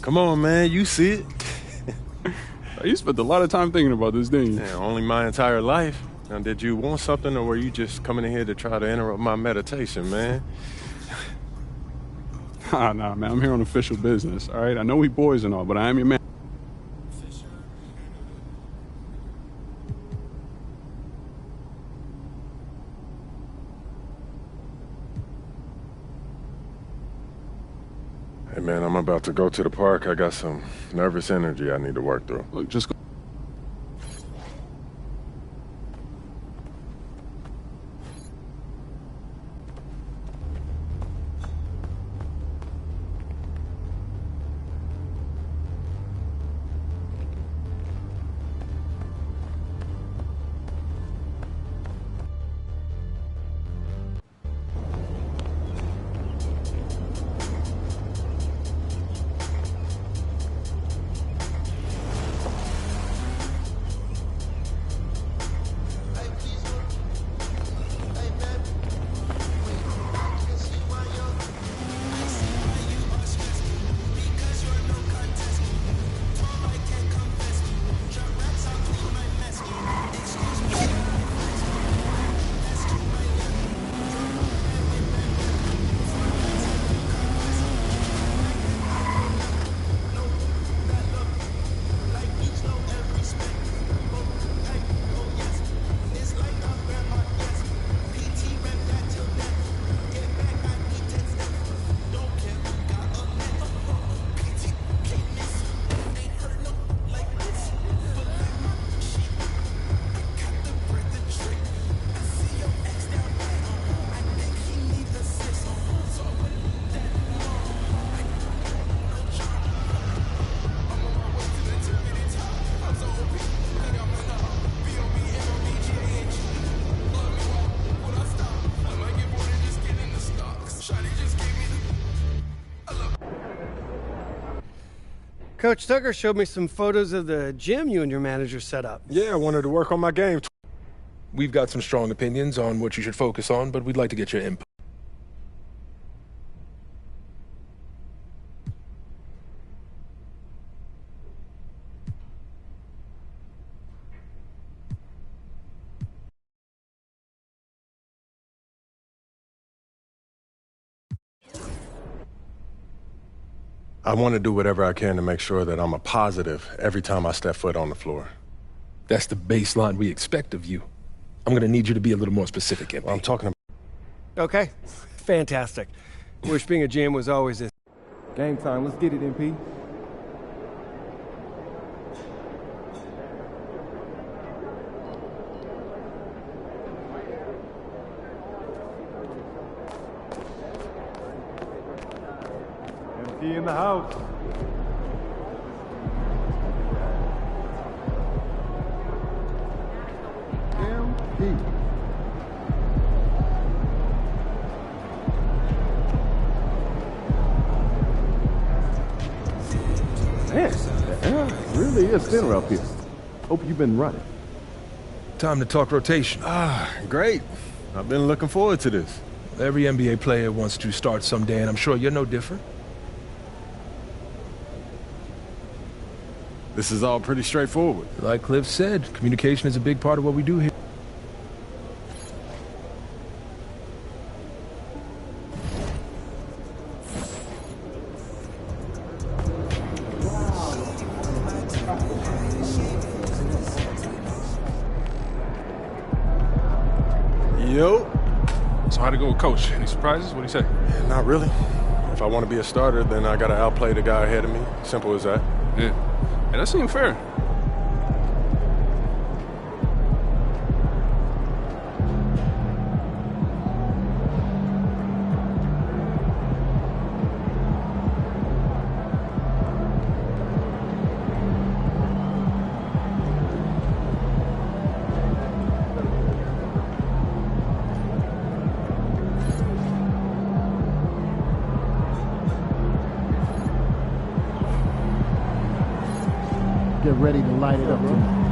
Come on, man, you see it. You spent a lot of time thinking about this, didn't you? Yeah, only my entire life. Now, did you want something, or were you just coming in here to try to interrupt my meditation, man? Nah, man, I'm here on official business, all right? I know we boys and all, but I am your man. Hey, man, I'm about to go to the park. I got some nervous energy I need to work through. Look, just go. Coach Tucker showed me some photos of the gym you and your manager set up. Yeah, I wanted to work on my game. We've got some strong opinions on what you should focus on, but we'd like to get your input. I want to do whatever I can to make sure that I'm a positive every time I step foot on the floor. That's the baseline we expect of you. I'm going to need you to be a little more specific, MP. Well, I'm talking about... Okay, fantastic. Wish being a GM was always this. Game time, let's get it, MP. MP in the house. MP. Man, the air really is thinner up here. Hope you've been running. Time to talk rotation. Great. I've been looking forward to this. Every NBA player wants to start someday, and I'm sure you're no different. This is all pretty straightforward. Like Cliff said, communication is a big part of what we do here. Yo. So how'd it go with Coach? Any surprises? What'd he say? Not really. If I want to be a starter, then I got to outplay the guy ahead of me. Simple as that. Yeah. Hey, that seemed fair. Get ready to light it up, bro.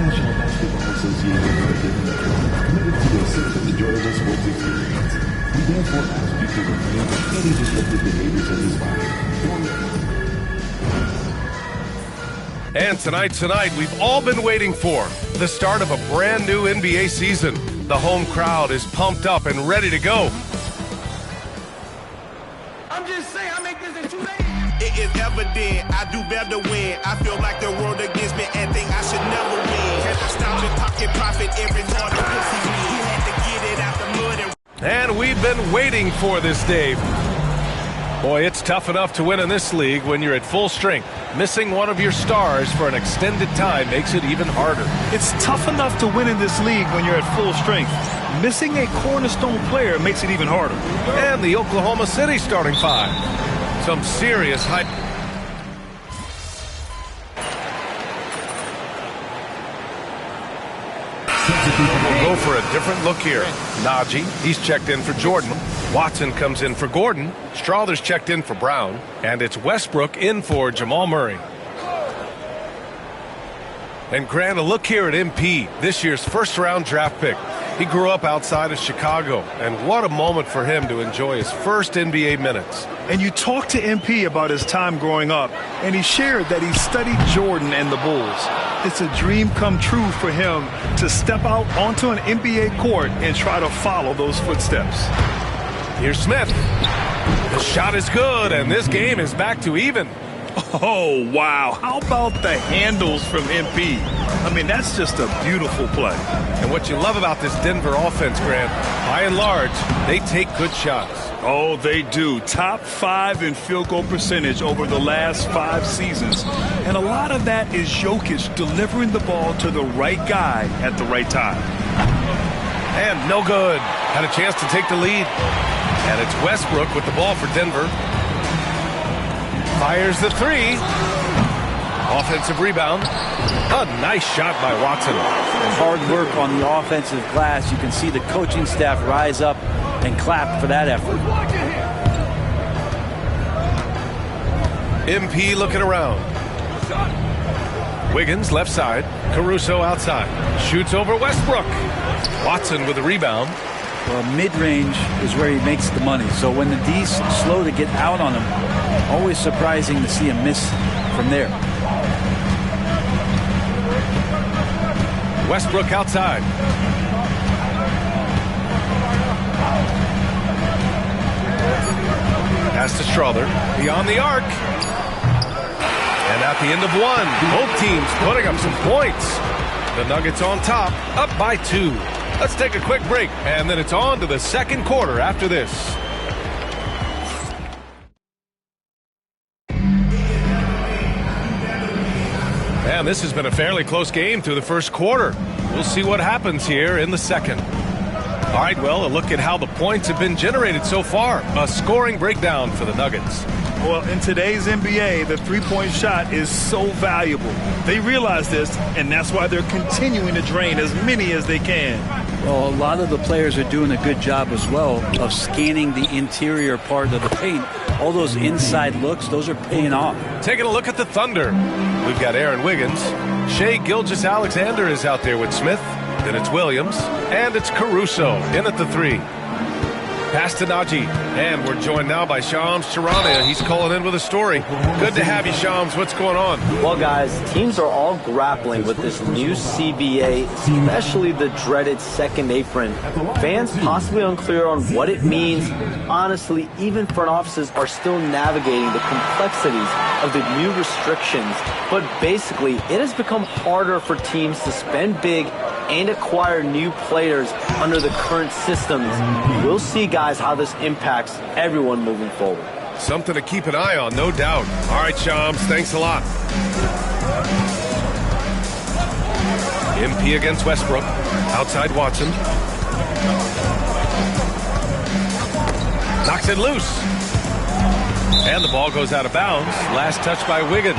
National Basketball Association committed to a safe and enjoyable sports experience. We therefore ask you to refrain from any disruptive behaviors of this body. And tonight, we've all been waiting for the start of a brand new NBA season. The home crowd is pumped up and ready to go. I'm just saying, I make this in 2 days. It is evident I do better when I feel like the world against me and think I should never win. Had to stop and talking profit every time the pussy win. He had to get it out the mud And we've been waiting for this, Dave. Boy, it's tough enough to win in this league when you're at full strength. Missing one of your stars for an extended time makes it even harder. It's tough enough to win in this league when you're at full strength. Missing a cornerstone player makes it even harder. And the Oklahoma City starting five. Some serious hype. We'll go for a different look here. Najee, he's checked in for Jordan. Watson comes in for Gordon. Strawther's checked in for Brown. And it's Westbrook in for Jamal Murray. And Grant, a look here at MP, this year's first-round draft pick. He grew up outside of Chicago, and what a moment for him to enjoy his first NBA minutes. And you talked to MP about his time growing up, and he shared that he studied Jordan and the Bulls. It's a dream come true for him to step out onto an NBA court and try to follow those footsteps. Here's Smith. The shot is good, and this game is back to even. Oh, wow. How about the handles from MP? I mean, that's just a beautiful play. And what you love about this Denver offense, Grant, by and large, they take good shots. Oh, they do. Top 5 in field goal percentage over the last 5 seasons. And a lot of that is Jokic delivering the ball to the right guy at the right time. And no good. Had a chance to take the lead. And it's Westbrook with the ball for Denver. Fires the three. Offensive rebound. A nice shot by Watson. Hard work on the offensive glass. You can see the coaching staff rise up and clap for that effort. MP looking around. Wiggins left side. Caruso outside. Shoots over Westbrook. Watson with the rebound. Well, mid-range is where he makes the money. So when the D's slow to get out on him, always surprising to see him miss from there. Westbrook outside. Pass to Strother. Beyond the arc. And at the end of one, both teams putting up some points. The Nuggets on top, up by 2. Let's take a quick break, and then it's on to the second quarter after this. And this has been a fairly close game through the first quarter. We'll see what happens here in the second. All right, well, a look at how the points have been generated so far. A scoring breakdown for the Nuggets. Well, in today's NBA, the three-point shot is so valuable. They realize this, and that's why they're continuing to drain as many as they can. Well, a lot of the players are doing a good job as well of scanning the interior part of the paint. All those inside looks, those are paying off. Taking a look at the Thunder. We've got Aaron Wiggins. Shai Gilgeous-Alexander is out there with Smith. Then it's Williams. And it's Caruso in at the 3. Pass to Najee. And we're joined now by Shams Charania. He's calling in with a story. Good to have you, Shams. What's going on? Well, guys, teams are all grappling with this new CBA, especially the dreaded second apron. Fans possibly unclear on what it means. Honestly, even front offices are still navigating the complexities of the new restrictions. But basically, it has become harder for teams to spend big and acquire new players under the current systems. We'll see, guys, how this impacts everyone moving forward. Something to keep an eye on, no doubt. All right, Shams, thanks a lot. MP against Westbrook. Outside Watson. Knocks it loose. And the ball goes out of bounds. Last touch by Wiggins.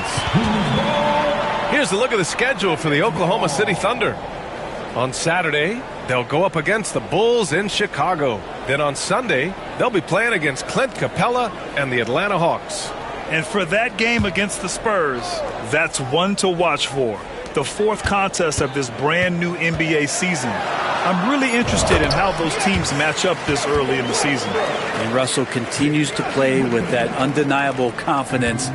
Here's a look at the schedule for the Oklahoma City Thunder. On Saturday, they'll go up against the Bulls in Chicago. Then on Sunday, they'll be playing against Clint Capella and the Atlanta Hawks. And for that game against the Spurs, that's one to watch for. The fourth contest of this brand new NBA season. I'm really interested in how those teams match up this early in the season. And Russell continues to play with that undeniable confidence.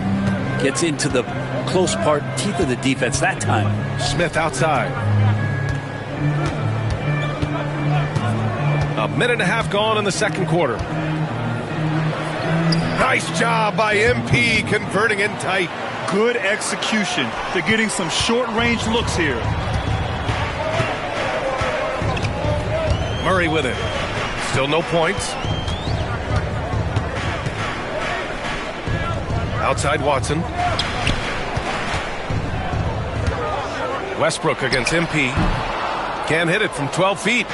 Gets into the close part, teeth of the defense that time. Smith outside. A minute and a half gone in the second quarter. Nice job by MP converting in tight. Good execution. They're getting some short-range looks here. Murray with it. Still no points. Outside Watson. Westbrook against MP. Can't hit it from 12 feet.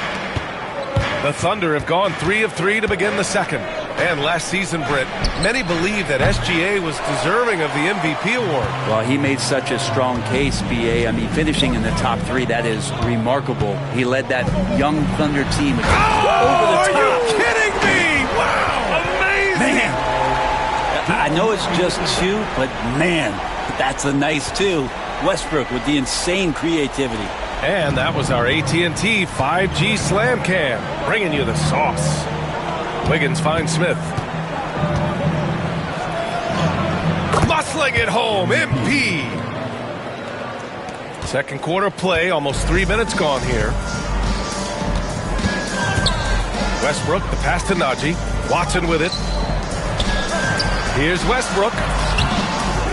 The Thunder have gone 3 of 3 to begin the second. And last season, Britt, many believe that SGA was deserving of the MVP award. Well, he made such a strong case, B.A. I mean, finishing in the top 3, that is remarkable. He led that young Thunder team over the top. Are you kidding me? Wow, amazing. Man, I know it's just 2, but man, that's a nice 2. Westbrook with the insane creativity. And that was our AT&T 5G Slam Cam, bringing you the sauce. Wiggins finds Smith. Muscling it home, MP. Second quarter play, almost 3 minutes gone here. Westbrook, the pass to Najee. Watson with it. Here's Westbrook.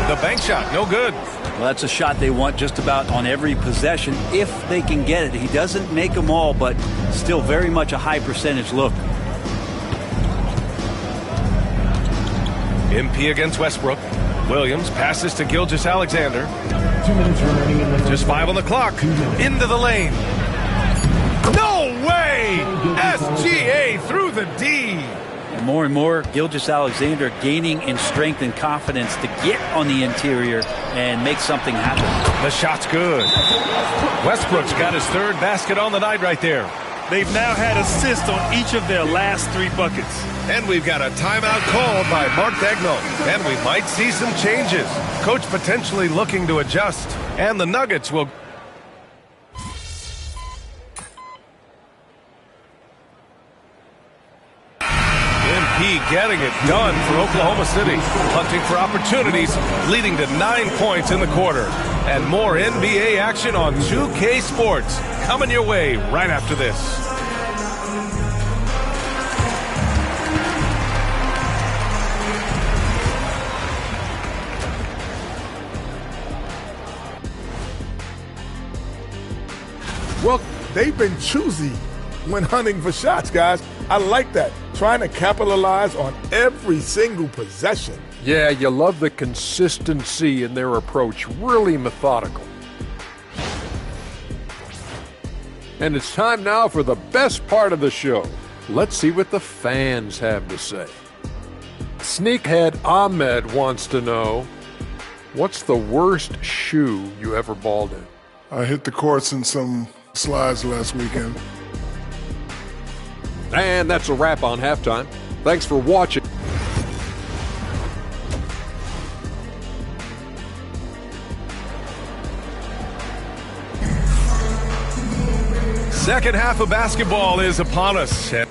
The bank shot, no good. Well, that's a shot they want just about on every possession if they can get it. He doesn't make them all, but still very much a high percentage look. MP against Westbrook. Williams passes to Gilgeous-Alexander. 2 minutes remaining in the Just 5 on the clock. Into the lane. No way! SGA through the D. More and more, Gilgeous-Alexander gaining in strength and confidence to get on the interior and make something happen. The shot's good. Westbrook's got his third basket on the night right there. They've now had assists on each of their last 3 buckets. And we've got a timeout called by Mark Daigneault. And we might see some changes. Coach potentially looking to adjust. And the Nuggets will... MP getting it done for Oklahoma City. Hunting for opportunities, leading to 9 points in the quarter. And more NBA action on 2K Sports. Coming your way right after this. Well, they've been choosy when hunting for shots, guys. I like that. Trying to capitalize on every single possession. Yeah, you love the consistency in their approach. Really methodical. And it's time now for the best part of the show. Let's see what the fans have to say. Sneakhead Ahmed wants to know, what's the worst shoe you ever balled in? I hit the courts in some slides last weekend. And that's a wrap on Halftime. Thanks for watching. Second half of basketball is upon us. We'll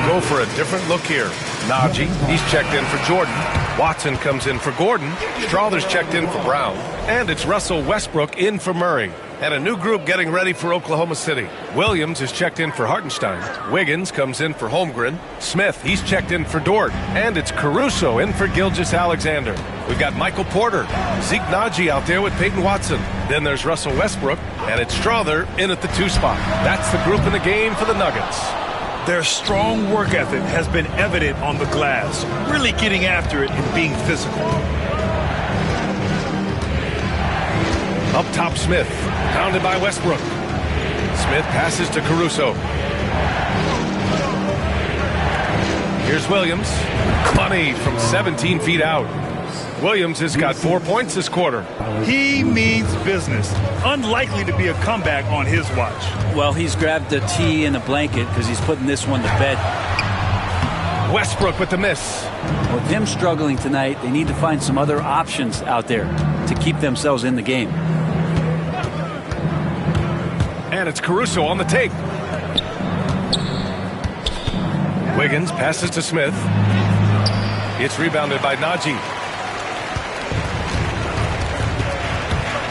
go for a different look here. Najee, he's checked in for Jordan. Watson comes in for Gordon. Strawther's checked in for Brown. And it's Russell Westbrook in for Murray. And a new group getting ready for Oklahoma City. Williams is checked in for Hartenstein. Wiggins comes in for Holmgren. Smith, he's checked in for Dort. And it's Caruso in for Gilgeous-Alexander. We've got Michael Porter, Zeke Najee out there with Peyton Watson. Then there's Russell Westbrook, and it's Strawther in at the 2 spot. That's the group in the game for the Nuggets. Their strong work ethic has been evident on the glass, really getting after it and being physical. Up top, Smith, pounded by Westbrook. Smith passes to Caruso. Here's Williams. Money from 17 feet out. Williams has got 4 points this quarter. He means business. Unlikely to be a comeback on his watch. Well, he's grabbed a tee and a blanket because he's putting this one to bed. Westbrook with the miss. With him struggling tonight, they need to find some other options out there to keep themselves in the game. And it's Caruso on the take. Wiggins passes to Smith. It's rebounded by Najee.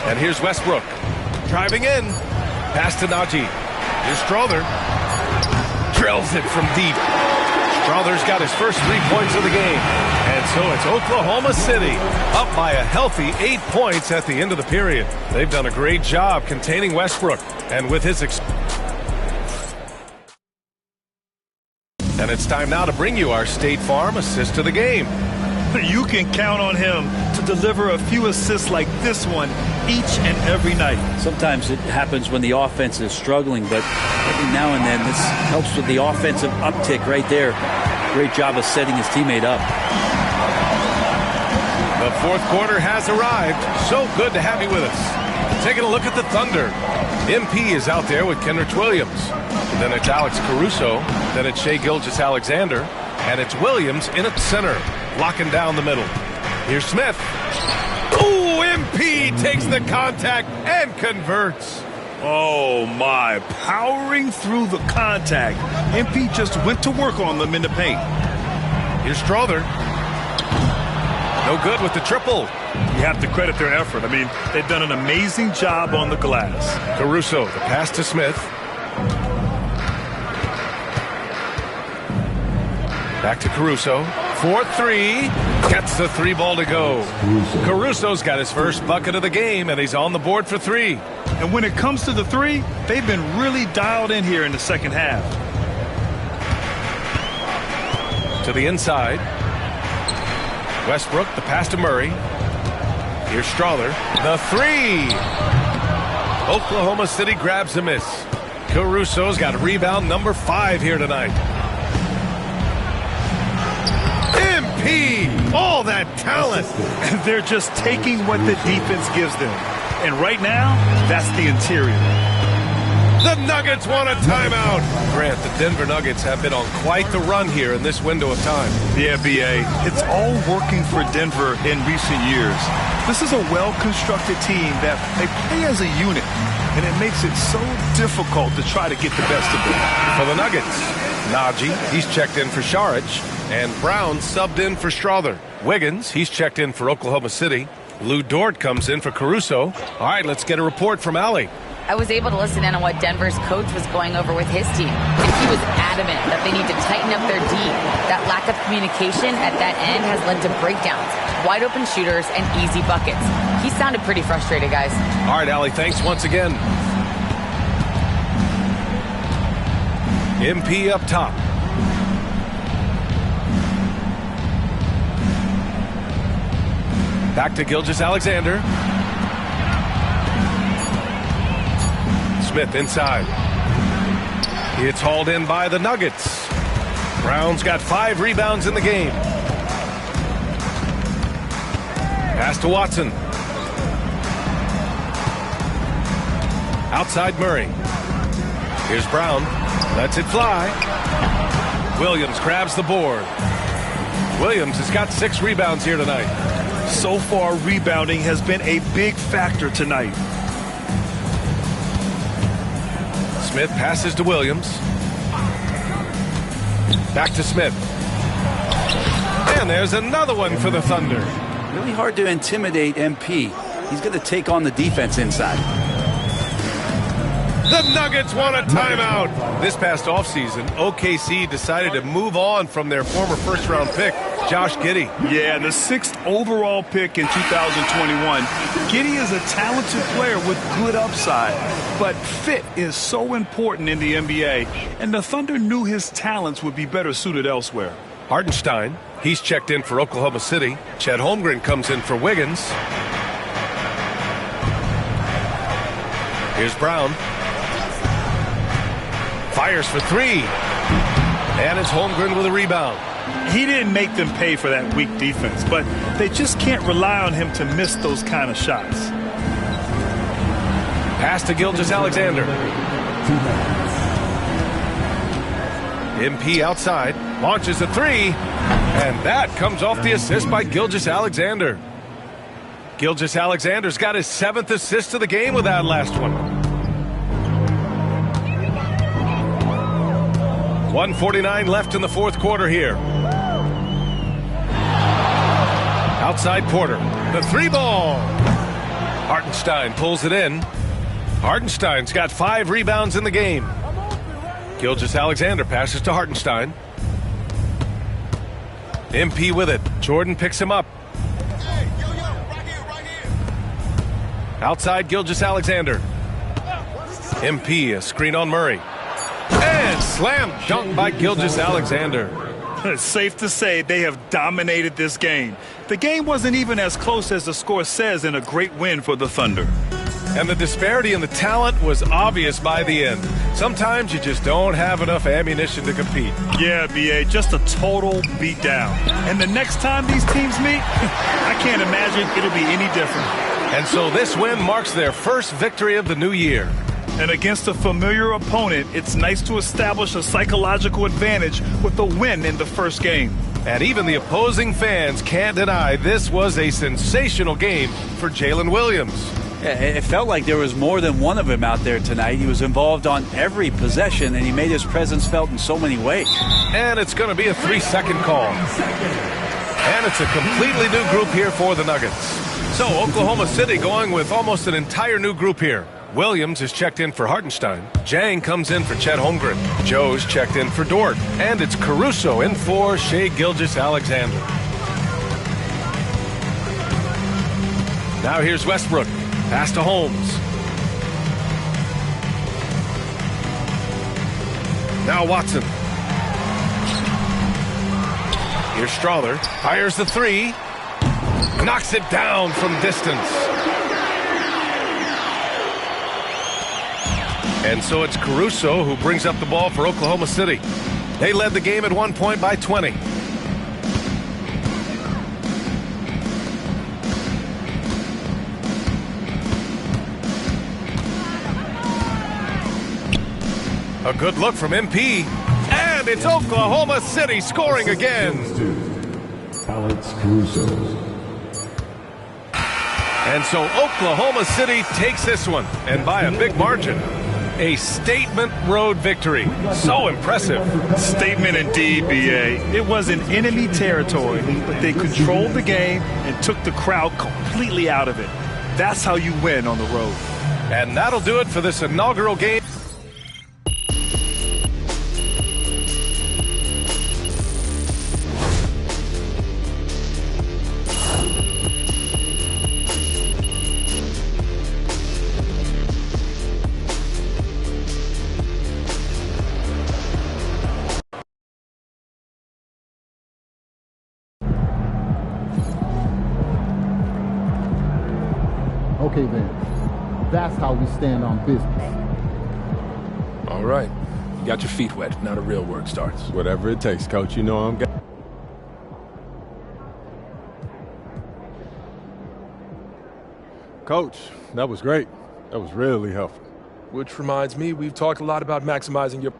And here's Westbrook. Driving in. Pass to Najee. Here's Strawther. Drills it from deep. Strawther's got his first 3 points of the game. And so it's Oklahoma City up by a healthy 8 points at the end of the period. They've done a great job containing Westbrook. And with his and it's time now to bring you our State Farm assist of the game. You can count on him to deliver a few assists like this one each and every night. Sometimes it happens when the offense is struggling, but every now and then this helps with the offensive uptick right there. Great job of setting his teammate up. The fourth quarter has arrived. So good to have you with us. Taking a look at the Thunder. MP is out there with Kenrich Williams. Then it's Alex Caruso. Then it's Shai Gilgeous-Alexander. And it's Williams in at center, locking down the middle. Here's Smith. Ooh, MP takes the contact and converts. Oh, my. Powering through the contact. MP just went to work on them in the paint. Here's Strawther. No good with the triple. You have to credit their effort. I mean, they've done an amazing job on the glass. Caruso, the pass to Smith. Back to Caruso. 4-3. Gets the 3 ball to go. Caruso's got his first bucket of the game, and he's on the board for 3. And when it comes to the 3, they've been really dialed in here in the second half. To the inside. Westbrook, the pass to Murray. Here's Strawther. The 3. Oklahoma City grabs a miss. Caruso's got rebound number 5 here tonight. MP, all that talent. They're just taking what the defense gives them. And right now, that's the interior. The Nuggets want a timeout. Grant, the Denver Nuggets have been on quite the run here in this window of time. Yeah, B.A., it's all working for Denver in recent years. This is a well-constructed team that they play as a unit, and it makes it so difficult to try to get the best of them. For the Nuggets, Najee, he's checked in for Saric, and Brown subbed in for Strother. Wiggins, he's checked in for Oklahoma City. Lou Dort comes in for Caruso. All right, let's get a report from Allie. I was able to listen in on what Denver's coach was going over with his team. And he was adamant that they need to tighten up their D. That lack of communication at that end has led to breakdowns, wide open shooters, and easy buckets. He sounded pretty frustrated, guys. All right, Allie, thanks once again. MP up top. Back to Gilgeous-Alexander. Smith inside. It's hauled in by the Nuggets. Brown's got 5 rebounds in the game. Pass to Watson. Outside Murray. Here's Brown. Lets it fly. Williams grabs the board. Williams has got 6 rebounds here tonight. So far, rebounding has been a big factor tonight. Smith passes to Williams. Back to Smith. And there's another one for the Thunder. Really hard to intimidate MP. He's going to take on the defense inside. The Nuggets want a timeout. This past offseason, OKC decided to move on from their former first-round pick, Josh Giddey. Yeah, the 6th overall pick in 2021. Giddey is a talented player with good upside, but fit is so important in the NBA, and the Thunder knew his talents would be better suited elsewhere. Hartenstein, he's checked in for Oklahoma City. Chet Holmgren comes in for Wiggins. Here's Brown. Fires for 3. And it's Holmgren with a rebound. He didn't make them pay for that weak defense, but they just can't rely on him to miss those kind of shots. Pass to Gilgeous-Alexander. MP outside. Launches a 3. And that comes off the assist by Gilgeous-Alexander. Gilgeous-Alexander's got his 7th assist of the game with that last one. 1:49 left in the 4th quarter here. Outside Porter. The 3 ball. Hartenstein pulls it in. Hartenstein's got 5 rebounds in the game. Gilgeous-Alexander passes to Hartenstein. MP with it. Jordan picks him up. Outside Gilgeous-Alexander. MP, a screen on Murray. And slam dunk by Gilgeous-Alexander. It's safe to say they have dominated this game. The game wasn't even as close as the score says in a great win for the Thunder. And the disparity in the talent was obvious by the end. Sometimes you just don't have enough ammunition to compete. Yeah, B.A., just a total beatdown. And the next time these teams meet, I can't imagine it'll be any different. And so this win marks their first victory of the new year. And against a familiar opponent, it's nice to establish a psychological advantage with a win in the first game. And even the opposing fans can't deny this was a sensational game for Jalen Williams. Yeah, it felt like there was more than one of him out there tonight. He was involved on every possession, and he made his presence felt in so many ways. And it's going to be a 3-second call. And it's a completely new group here for the Nuggets. So Oklahoma City going with almost an entire new group here. Williams is checked in for Hartenstein. Jang comes in for Chet Holmgren. Joe's checked in for Dort. And it's Caruso in for Shai Gilgeous-Alexander. Now here's Westbrook. Pass to Holmes. Now Watson. Here's Strother. Fires the 3. Knocks it down from distance. And so it's Caruso who brings up the ball for Oklahoma City. They led the game at 1 point by 20. A good look from MP. And it's Oklahoma City scoring again. Alex Caruso. And so Oklahoma City takes this one, and by a big margin. A statement road victory. So impressive. Statement indeed, BA. It was in enemy territory, but they controlled the game and took the crowd completely out of it. That's how you win on the road. And that'll do it for this inaugural game. Okay then, that's how we stand on business. All right. You got your feet wet. Now the real work starts. Whatever it takes, Coach. You know I'm getting. Coach, that was great. That was really helpful. Which reminds me, we've talked a lot about maximizing your...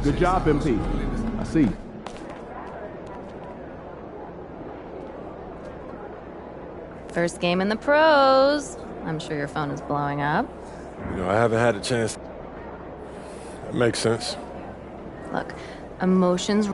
Good job, MP. I see. First game in the pros. I'm sure your phone is blowing up. You know, I haven't had a chance. That makes sense. Look, emotions...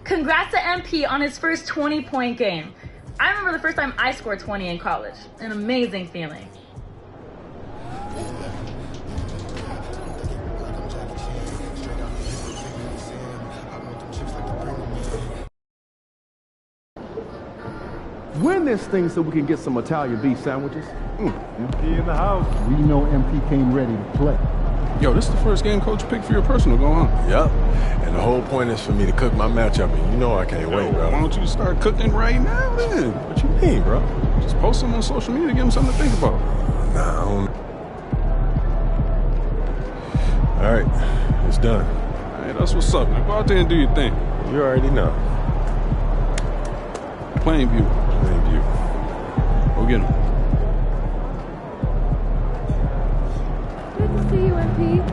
Congrats to MP on his first 20-point game. I remember the first time I scored 20 in college. An amazing feeling. Win this thing so we can get some Italian beef sandwiches. MP in the house. We know MP came ready to play. Yo, this is the first game Coach picked for your personal. Go on. Yep. And the whole point is for me to cook my matchup, and you know I can't wait, bro. Why don't you start cooking right now, then? What you mean, bro? Just post them on social media, give them something to think about. Nah, I don't... All right, it's done. Hey, that's what's up, man. Go out there and do your thing. You already know. Plainview. Plainview. Go get him. Good to see you, MP.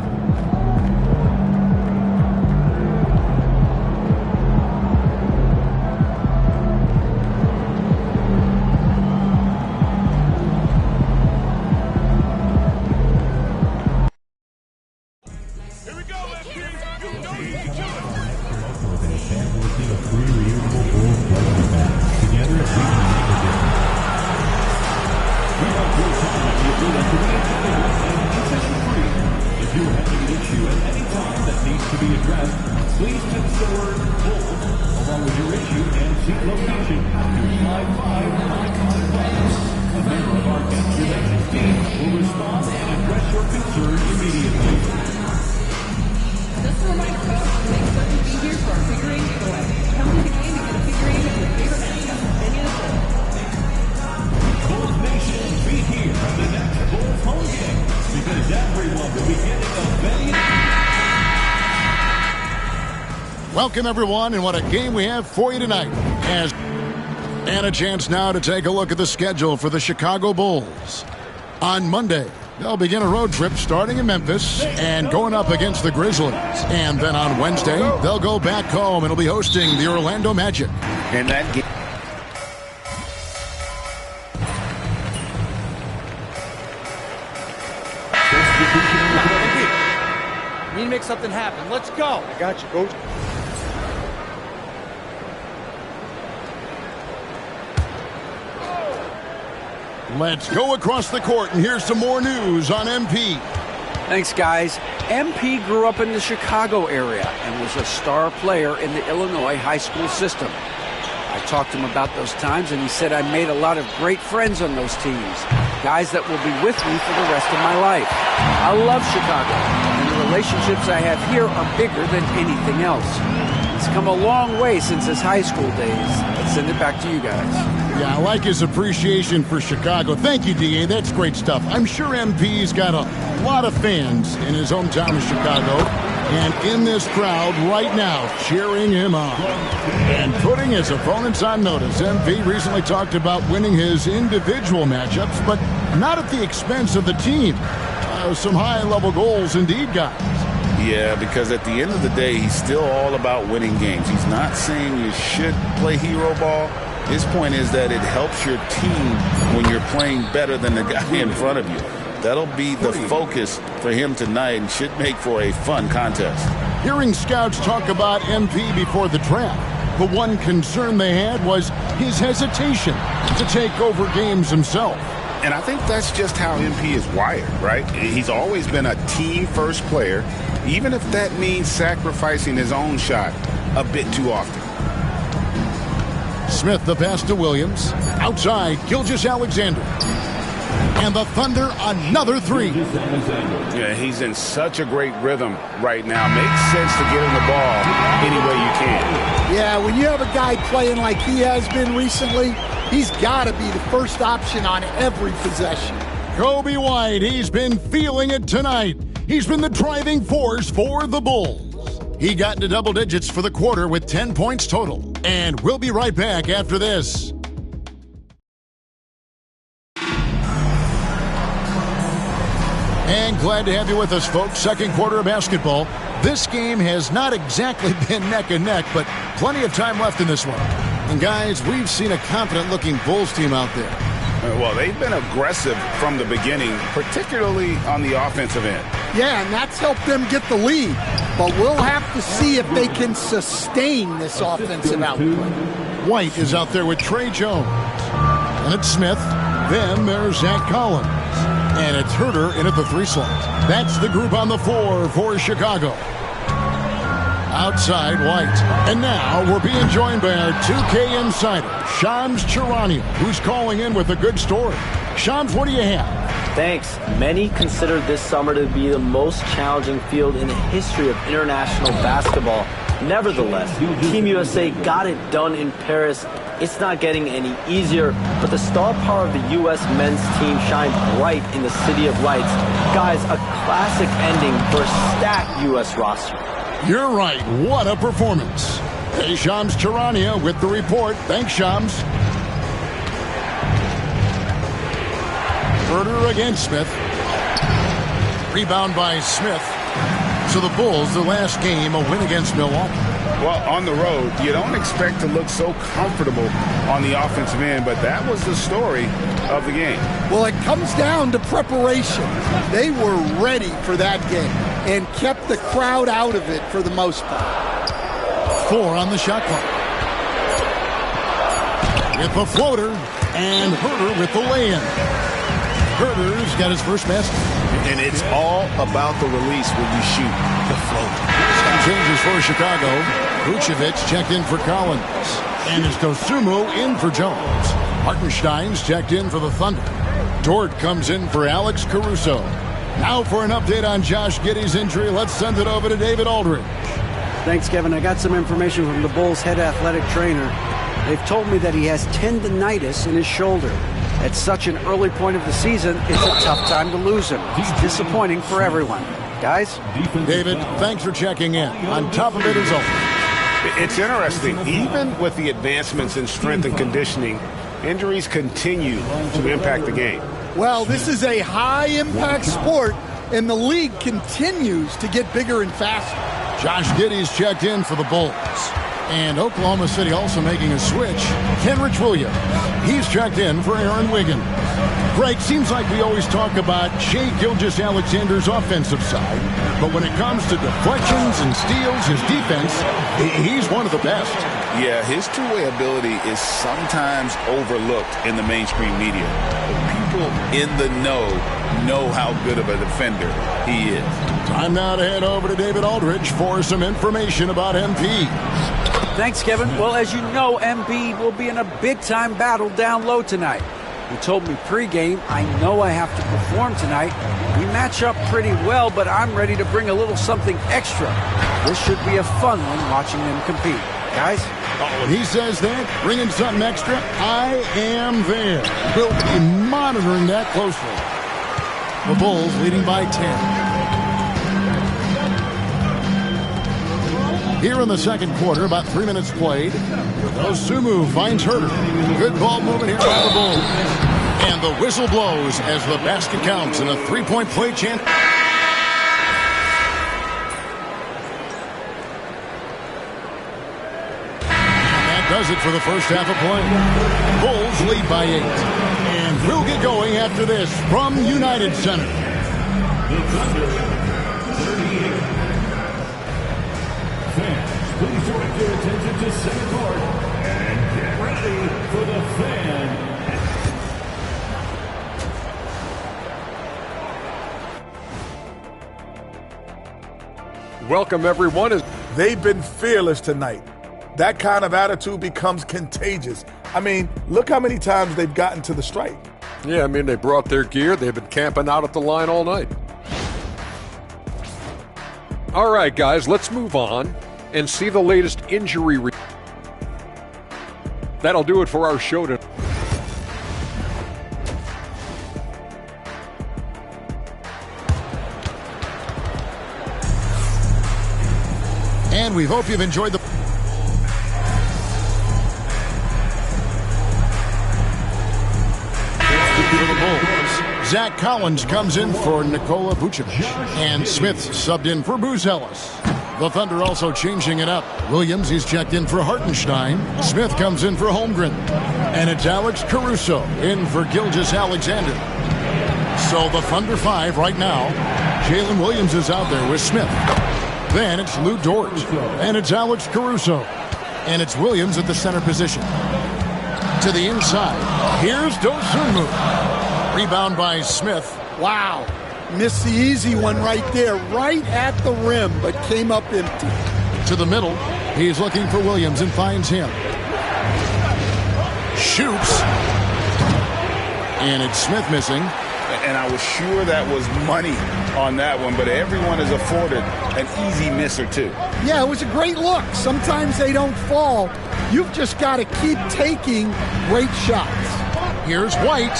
Welcome, everyone, and what a game we have for you tonight. And a chance now to take a look at the schedule for the Chicago Bulls. On Monday, they'll begin a road trip starting in Memphis and going up against the Grizzlies. And then on Wednesday, they'll go back home and will be hosting the Orlando Magic. And that game. need to make something happen. Let's go. I got you, Coach. Let's go across the court, and here's some more news on MP. Thanks, guys. MP grew up in the Chicago area and was a star player in the Illinois high school system. I talked to him about those times, and he said I made a lot of great friends on those teams, guys that will be with me for the rest of my life. I love Chicago, and the relationships I have here are bigger than anything else. He's come a long way since his high school days. Let's send it back to you guys. Yeah, I like his appreciation for Chicago. Thank you, D.A. That's great stuff. I'm sure MP's got a lot of fans in his hometown of Chicago and in this crowd right now cheering him on and putting his opponents on notice. MP recently talked about winning his individual matchups, but not at the expense of the team. Some high-level goals indeed, guys. Yeah, because at the end of the day, he's still all about winning games. He's not saying you should play hero ball. His point is that it helps your team when you're playing better than the guy in front of you. That'll be the focus for him tonight and should make for a fun contest. Hearing scouts talk about MP before the draft, the one concern they had was his hesitation to take over games himself. And I think that's just how MP is wired, right? He's always been a team-first player, even if that means sacrificing his own shot a bit too often. Smith the pass to Williams. Outside, Gilgeous-Alexander. And the Thunder, another three. Yeah, he's in such a great rhythm right now. Makes sense to get him the ball any way you can. Yeah, when you have a guy playing like he has been recently, he's got to be the first option on every possession. Kobe White, he's been feeling it tonight. He's been the driving force for the Bulls. He got into double digits for the quarter with 10 points total. And we'll be right back after this. And glad to have you with us, folks. Second quarter of basketball. This game has not exactly been neck and neck, but plenty of time left in this one. And guys, we've seen a confident-looking Bulls team out there. Well, they've been aggressive from the beginning, particularly on the offensive end. Yeah, and that's helped them get the lead. But we'll have to see if they can sustain this offensive output. White is out there with Trey Jones. And it's Smith. Then there's Zach Collins. And it's Herter in at the 3 slot. That's the group on the floor for Chicago. Outside, White. And now we're being joined by our 2K insider, Shams Charania, who's calling in with a good story. Shams, what do you have? Thanks. Many consider this summer to be the most challenging field in the history of international basketball. Nevertheless, Team USA got it done in Paris. It's not getting any easier, but the star power of the U.S. men's team shined bright in the City of Lights. Guys, a classic ending for a stacked U.S. roster. You're right. What a performance. Hey, Shams Charania with the report. Thanks, Shams. Herter against Smith. Rebound by Smith. So the Bulls, the last game, a win against Milwaukee. Well, on the road, you don't expect to look so comfortable on the offensive end, but that was the story of the game. Well, it comes down to preparation. They were ready for that game and kept the crowd out of it for the most part. 4 on the shot clock. With the floater, and Herter with the lay-in. Herter's got his first basket. And it's all about the release when you shoot the float. Some changes for Chicago. Vucevic checked in for Collins. And it's Dosunmu in for Jones. Hartenstein's checked in for the Thunder. Dort comes in for Alex Caruso. Now for an update on Josh Giddey's injury, let's send it over to David Aldridge. Thanks, Kevin. I got some information from the Bulls' head athletic trainer. They've told me that he has tendinitis in his shoulder. At such an early point of the season, it's a tough time to lose him. It's disappointing for everyone. Guys? David, thanks for checking in. On top of it is over. It's interesting. Even with the advancements in strength and conditioning, injuries continue to impact the game. Well, this is a high-impact sport, and the league continues to get bigger and faster. Josh Giddey's checked in for the Bulls. And Oklahoma City also making a switch. Kenrich Williams. He's checked in for Aaron Wiggins. Greg, seems like we always talk about Shai Gilgeous-Alexander's offensive side. But when it comes to deflections and steals, his defense, he's one of the best. Yeah, his two-way ability is sometimes overlooked in the mainstream media. But people in the know how good of a defender he is. Time now to head over to David Aldridge for some information about MP. Thanks, Kevin. Well, as you know, MB will be in a big-time battle down low tonight. He told me pregame, I know I have to perform tonight. We match up pretty well, but I'm ready to bring a little something extra. This should be a fun one watching them compete. Guys? When he says that, bringing something extra, I am there. We'll be monitoring that closely. The Bulls leading by 10. Here in the second quarter, about 3 minutes played. Osumu finds Herter. Good ball movement here by the Bulls. And the whistle blows as the basket counts in a three-point play chance. And that does it for the first half of play. Bulls lead by 8. And we'll get going after this from United Center. The Thunder, 38. Fans, please direct your attention to center court and get ready for the fan. Welcome, everyone. They've been fearless tonight. That kind of attitude becomes contagious. I mean, look how many times they've gotten to the stripe. Yeah, I mean, they brought their gear. They've been camping out at the line all night. All right, guys, let's move on and see the latest injury. That'll do it for our show tonight. And we hope you've enjoyed the... Zach Collins comes in for Nikola Vucevic. And Smith subbed in for Booz Ellis. The Thunder also changing it up. Williams, he's checked in for Hartenstein. Smith comes in for Holmgren. And it's Alex Caruso in for Gilgeous-Alexander. So the Thunder 5 right now. Jalen Williams is out there with Smith. Then it's Lou Dort. And it's Alex Caruso. And it's Williams at the center position. To the inside. Here's Dosunmu. Rebound by Smith. Wow. Missed the easy one right there, right at the rim, but came up empty. To the middle. He's looking for Williams and finds him. Shoots. And it's Smith missing. And I was sure that was money on that one, but everyone is afforded an easy miss or two. Yeah, it was a great look. Sometimes they don't fall. You've just got to keep taking great shots. Here's White.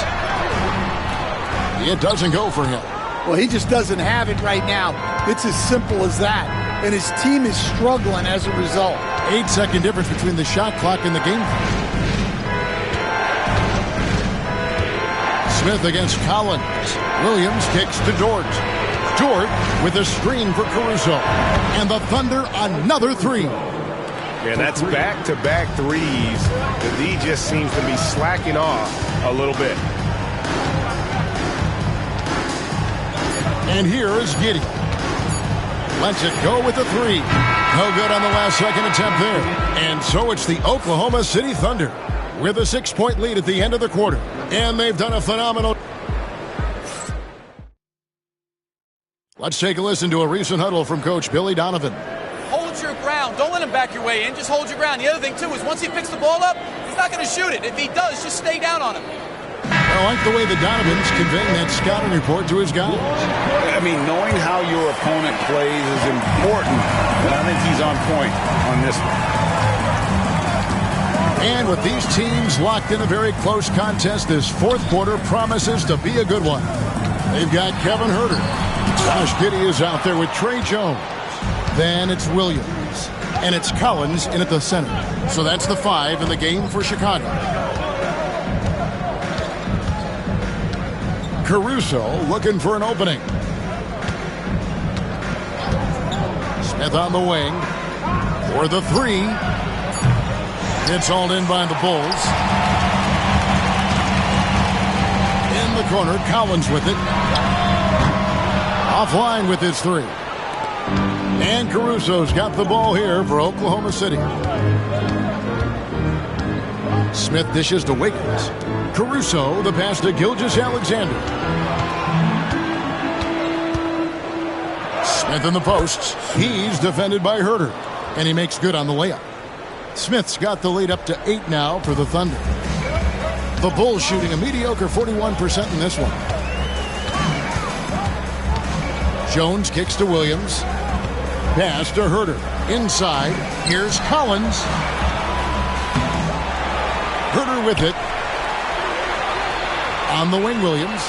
It doesn't go for him. Well, he just doesn't have it right now. It's as simple as that. And his team is struggling as a result. 8-second difference between the shot clock and the game clock. Smith against Collins. Williams kicks to Dort. Dort with a screen for Caruso. And the Thunder another three. And that's back-to-back threes. The D just seems to be slacking off a little bit. And here is Giddey. Lets it go with the three. No good on the last second attempt there. And so it's the Oklahoma City Thunder with a 6-point lead at the end of the quarter. And they've done a phenomenal... Let's take a listen to a recent huddle from Coach Billy Donovan. Hold your ground. Don't let him back your way in. Just hold your ground. The other thing, too, is once he picks the ball up, he's not going to shoot it. If he does, just stay down on him. I like the way the Donovan's conveying that scouting report to his guys. I mean, knowing how your opponent plays is important, and I think he's on point on this one. And with these teams locked in a very close contest, this fourth quarter promises to be a good one. They've got Kevin Herter. Josh Giddey is out there with Trey Jones. Then it's Williams. And it's Collins in at the center. So that's the 5 in the game for Chicago. Caruso looking for an opening. Smith on the wing for the 3. It's hauled in by the Bulls. In the corner, Collins with it. Offline with his 3. And Caruso's got the ball here for Oklahoma City. Smith dishes to Wiggins. Caruso, the pass to Gilgeous-Alexander. Smith in the posts. He's defended by Herter. And he makes good on the layup. Smith's got the lead up to 8 now for the Thunder. The Bulls shooting a mediocre 41% in this one. Jones kicks to Williams. Pass to Herter. Inside. Here's Collins. Herter with it. On the wing, Williams.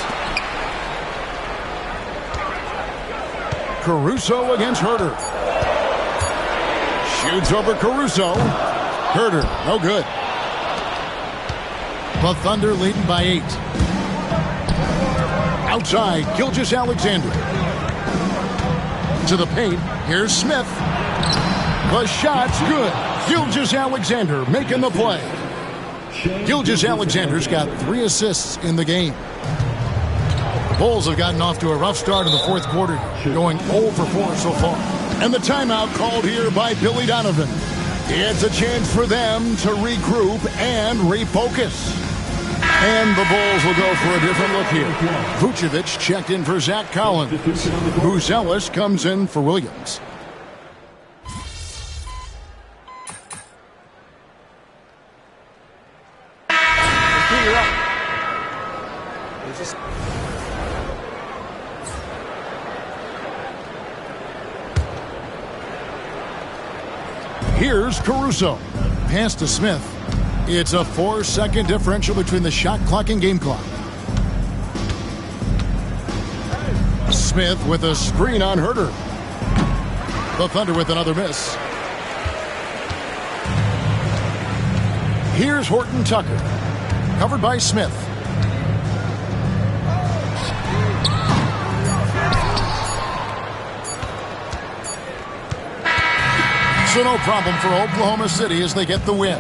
Caruso against Herter. Shoots over Caruso. Herter, no good. The Thunder leading by 8. Outside, Gilgeous-Alexander. To the paint, here's Smith. The shot's good. Gilgeous-Alexander making the play. Gilgeous-Alexander's got 3 assists in the game. The Bulls have gotten off to a rough start in the fourth quarter, going 0 for 4 so far. And the timeout called here by Billy Donovan. It's a chance for them to regroup and refocus. And the Bulls will go for a different look here. Vucevic checked in for Zach Collins. Buzelis comes in for Williams. Here's Caruso. Pass to Smith. It's a 4-second differential between the shot clock and game clock. Smith with a screen on Herter. The Thunder with another miss. Here's Horton Tucker. Covered by Smith. So no problem for Oklahoma City as they get the win.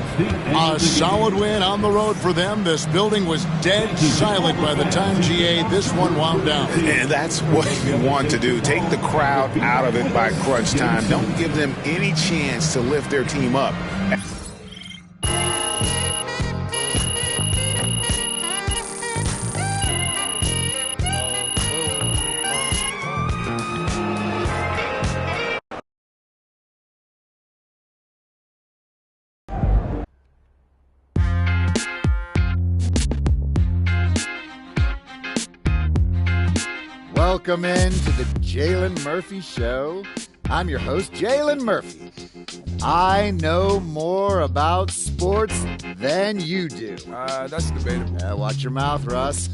A solid win on the road for them. This building was dead silent by the time, GA, this one wound down. And that's what you want to do. Take the crowd out of it by crunch time. Don't give them any chance to lift their team up. Welcome in to the Jalen Murphy Show. I'm your host, Jalen Murphy. I know more about sports than you do. That's debatable. Watch your mouth, Russ.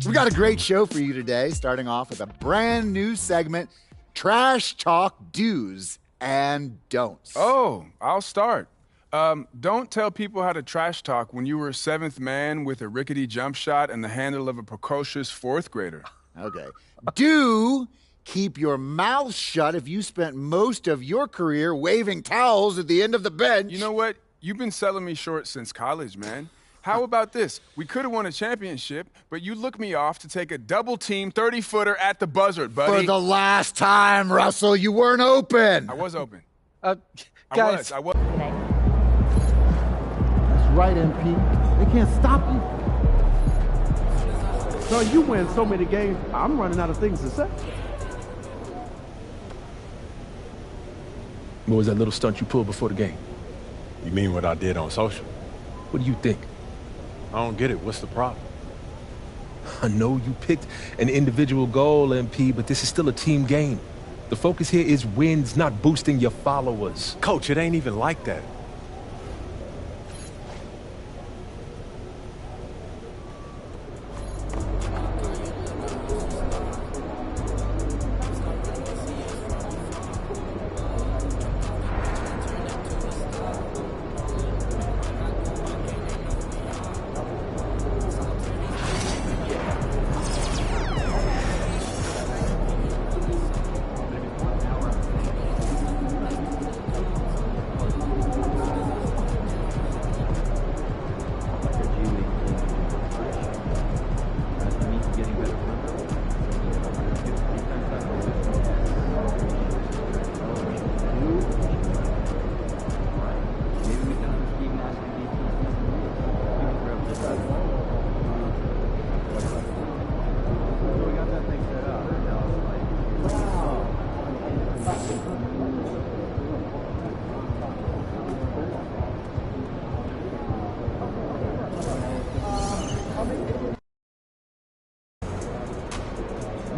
We got a great show for you today, starting off with a brand new segment, Trash Talk Do's and Don'ts. Oh, I'll start. Don't tell people how to trash talk when you were a 7th man with a rickety jump shot and the handle of a precocious 4th grader. Okay. Do keep your mouth shut if you spent most of your career waving towels at the end of the bench. You know what? You've been selling me short since college, man. How about this? We could have won a championship, but you looked me off to take a double-team 30-footer at the buzzard, buddy. For the last time, Russell, you weren't open. I was open. Guys. I was. That's right, MP. They can't stop you. So you win so many games, I'm running out of things to say. What was that little stunt you pulled before the game? You mean what I did on social? What do you think? I don't get it. What's the problem? I know you picked an individual goal, MP, but this is still a team game. The focus here is wins, not boosting your followers. Coach, it ain't even like that.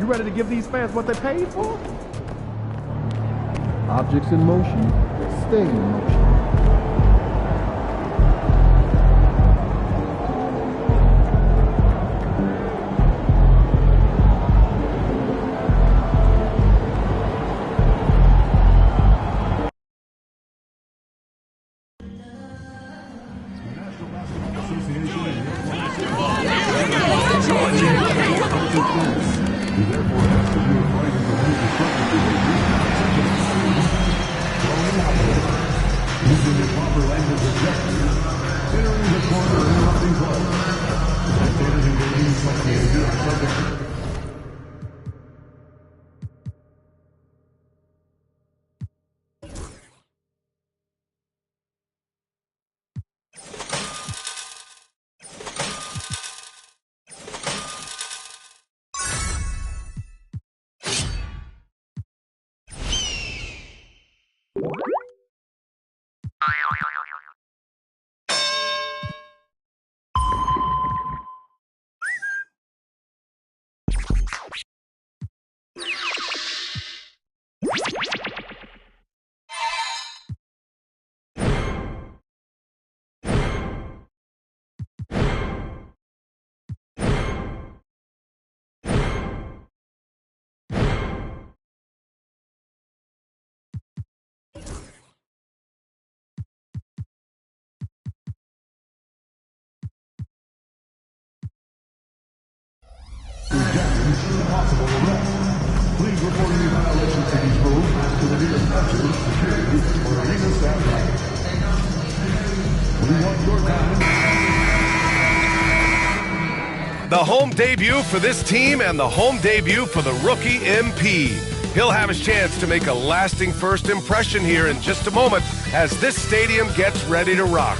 You ready to give these fans what they paid for? Objects in motion, stay in motion. Possible arrest. Please report any violations of these rules to the nearest specialist, security, or arena staff. We want your time. The home debut for this team and the home debut for the rookie MP. He'll have his chance to make a lasting first impression here in just a moment as this stadium gets ready to rock.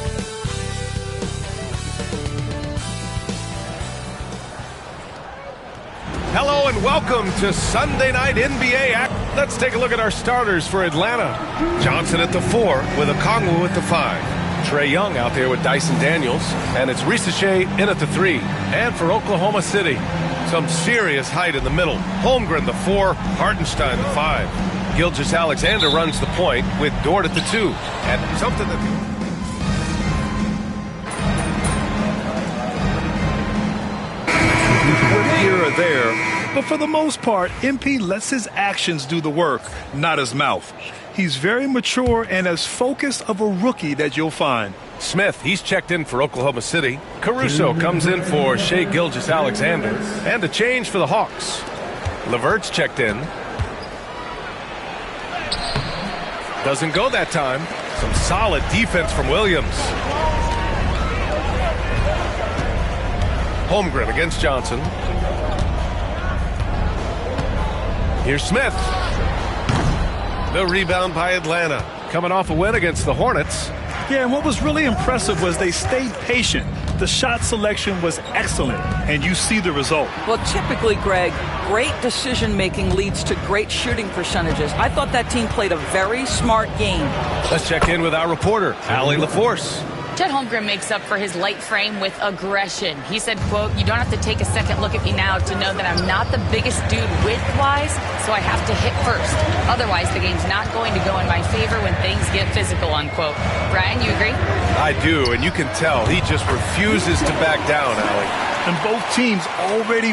Hello and welcome to Sunday Night NBA Act. Let's take a look at our starters for Atlanta. Johnson at the 4 with Okongwu at the 5. Trae Young out there with Dyson Daniels. And it's Risache in at the 3. And for Oklahoma City, some serious height in the middle. Holmgren the 4, Hartenstein the 5. Gilgeous-Alexander runs the point with Dort at the 2. And something that... Here or there, but for the most part, MP lets his actions do the work, not his mouth. He's very mature and as focused of a rookie that you'll find. Smith, he's checked in for Oklahoma City. Caruso comes in for Shai Gilgeous-Alexander. And a change for the Hawks. LeVert's checked in. Doesn't go that time. Some solid defense from Williams. Holmgren against Johnson. Here's Smith. The rebound by Atlanta. Coming off a win against the Hornets. Yeah, and what was really impressive was they stayed patient. The shot selection was excellent, and you see the result. Well, typically, Greg, great decision-making leads to great shooting percentages. I thought that team played a very smart game. Let's check in with our reporter, Allie LaForce. Chet Holmgren makes up for his light frame with aggression. He said, quote, "You don't have to take a second look at me now to know that I'm not the biggest dude width-wise, so I have to hit first. Otherwise, the game's not going to go in my favor when things get physical," unquote. Brian, you agree? I do, and you can tell he just refuses to back down, Allie. And both teams already